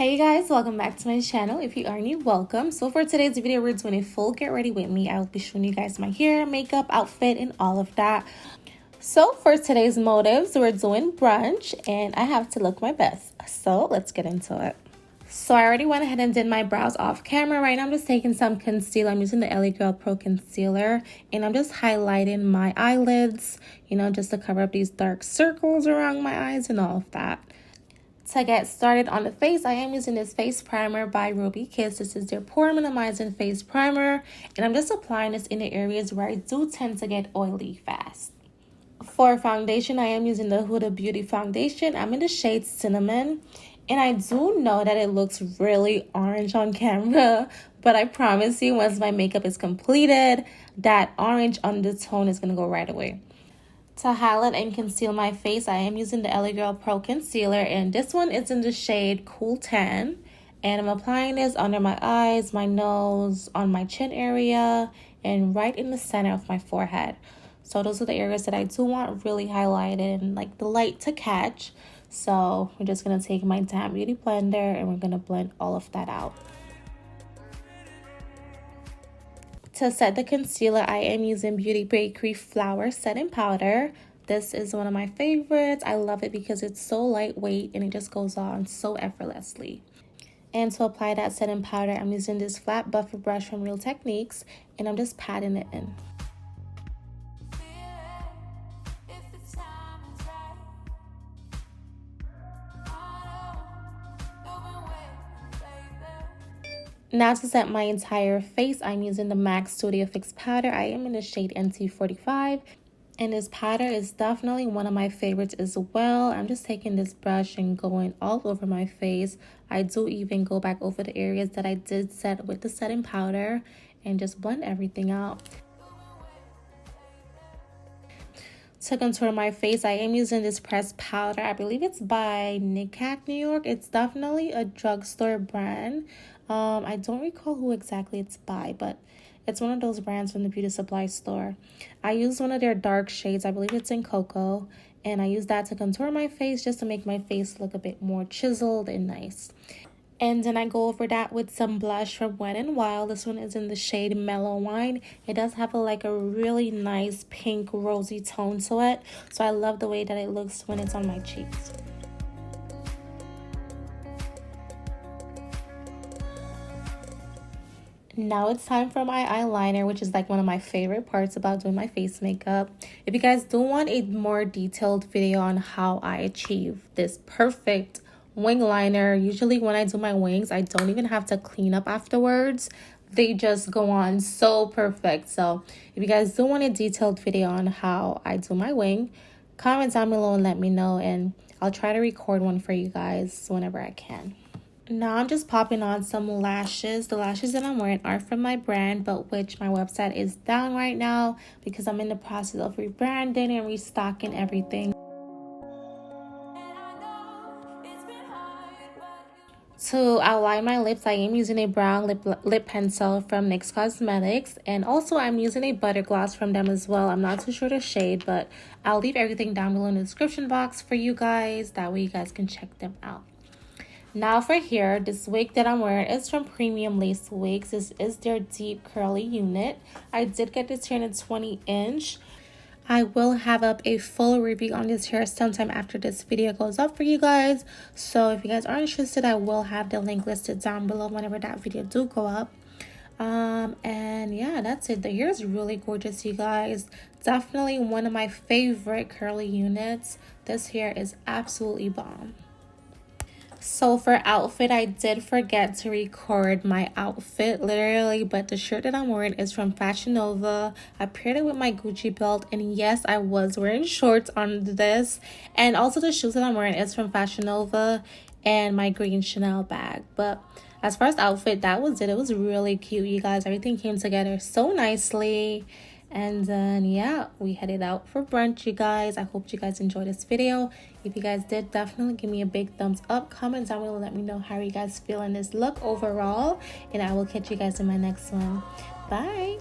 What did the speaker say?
Hey you guys, welcome back to my channel. If you are new, welcome. So for today's video, we're doing a full get ready with me. I will be showing you guys my hair, makeup, outfit, and all of that. So for today's motives, we're doing brunch and I have to look my best. So let's get into it. So I already went ahead and did my brows off camera. Right now I'm just taking some concealer. I'm using the LA Girl Pro Concealer and I'm just highlighting my eyelids, just to cover up these dark circles around my eyes and all of that. To get started on the face, I am using this face primer by Ruby Kiss. This is their Pore Minimizing Face Primer. And I'm just applying this in the areas where I do tend to get oily fast. For foundation, I am using the Huda Beauty foundation. I'm in the shade Cinnamon. And I do know that it looks really orange on camera. But I promise you, once my makeup is completed, that orange undertone is going to go right away. To highlight and conceal my face, I am using the LA Girl Pro Concealer, and this one is in the shade Cool Tan. And I'm applying this under my eyes, my nose, on my chin area, and right in the center of my forehead. So those are the areas that I do want really highlighted and like the light to catch. So we're just going to take my Damn Beauty blender and we're going to blend all of that out. To set the concealer, I am using Bakerie Flour Setting Powder. This is one of my favorites. I love it because it's so lightweight and it just goes on so effortlessly. And to apply that setting powder, I'm using this flat buffer brush from Real Techniques and I'm just patting it in. Now to set my entire face, I'm using the MAC Studio Fix powder. I am in the shade NT45. And this powder is definitely one of my favorites as well. I'm just taking this brush and going all over my face. I do even go back over the areas that I did set with the setting powder and just blend everything out. To contour my face, I am using this pressed powder. I believe it's by New York. It's definitely a drugstore brand. I don't recall who exactly it's by, but it's one of those brands from the beauty supply store. I use one of their dark shades. I believe it's in Cocoa. And I use that to contour my face just to make my face look a bit more chiseled and nice. And then I go over that with some blush from Wet n Wild. This one is in the shade Mellow Wine. It does have a really nice pink rosy tone to it. So I love the way that it looks when it's on my cheeks. Now it's time for my eyeliner, which is like one of my favorite parts about doing my face makeup. If you guys do want a more detailed video on how I achieve this perfect wing liner, usually when I do my wings, I don't even have to clean up afterwards. They just go on so perfect. So if you guys do want a detailed video on how I do my wing, comment down below and let me know, and I'll try to record one for you guys whenever I can. Now I'm just popping on some lashes. The lashes that I'm wearing are from my brand, but which my website is down right now because I'm in the process of rebranding and restocking everything. To outline my lips, I am using a brown lip pencil from NYX Cosmetics, and also I'm using a butter gloss from them as well. I'm not too sure the shade, but I'll leave everything down below in the description box for you guys. That way you guys can check them out. Now for hair, this wig that I'm wearing is from Premium Lace Wigs. This is their deep curly unit. I did get this here in a 20-inch. I will have up a full review on this hair sometime after this video goes up for you guys. So if you guys are interested, I will have the link listed down below whenever that video do go up. And yeah, that's it. The hair is really gorgeous, you guys. Definitely one of my favorite curly units. This hair is absolutely bomb. So for outfit, I did forget to record my outfit literally, but the shirt that I'm wearing is from Fashion Nova. I paired it with my Gucci belt, and yes, I was wearing shorts on this. And also the shoes that I'm wearing is from Fashion Nova and my green Chanel bag. But as far as outfit, that was it. It was really cute, you guys. Everything came together so nicely. And then yeah, we headed out for brunch, you guys. I hope you guys enjoyed this video. If you guys did, definitely give me a big thumbs up. Comment down below, let me know how you guys feel in this look overall, and I will catch you guys in my next one. Bye.